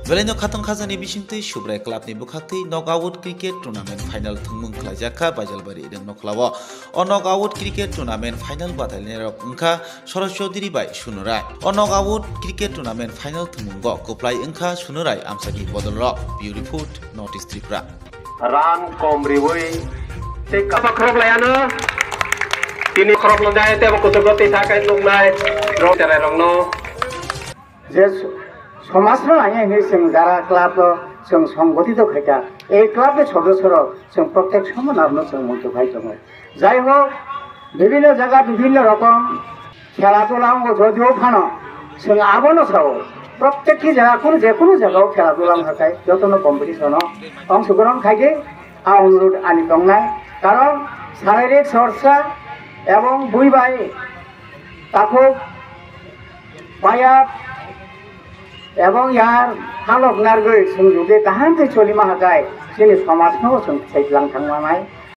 Belai khatang khazani bisingtui subrai clubni bukhakti knockout cricket tournament final thungmung khlaijaka Baijalbari ideng noklawo. O knockout cricket tournament final batalini rok wngkha Soroswati bai Sunurai. O knockout cricket tournament final thungmungo kuplai wngkha Sunurai amsagi bodolrok. Bureau report Notice Tripura. Ran komriwui tik apa krop layana tini krop lonjai te kutugot thakai lungnai rong terai rongno যে সমাজর আইনে जों যারা club जों সংগঠিত খাইতা এই ক্লাবের সদস্যরা जों প্রত্যেক সমানারনো जों মধ্যে ভাই দङ যাই হোক বিভিন্ন জায়গা বিভিন্ন রকম খেলাধুলা যদিও ফানো जों আবনো চাও প্রত্যেকটি জায়গা যে কোনো জায়গায় খেলাধুলা থাকায় যতন কম্পিটিশন অংশগ্রহণ খাইকে অনুরোধ আনি দংনাই কারণ শারীরিক চর্চা এবং বুইবাই তাকে পায়া এবং ইয়ার হালক নারগৈ जों जुदि गाहामै सोलिमा हागाय जोंनि समाजखौ जों साइडलां थांमानाय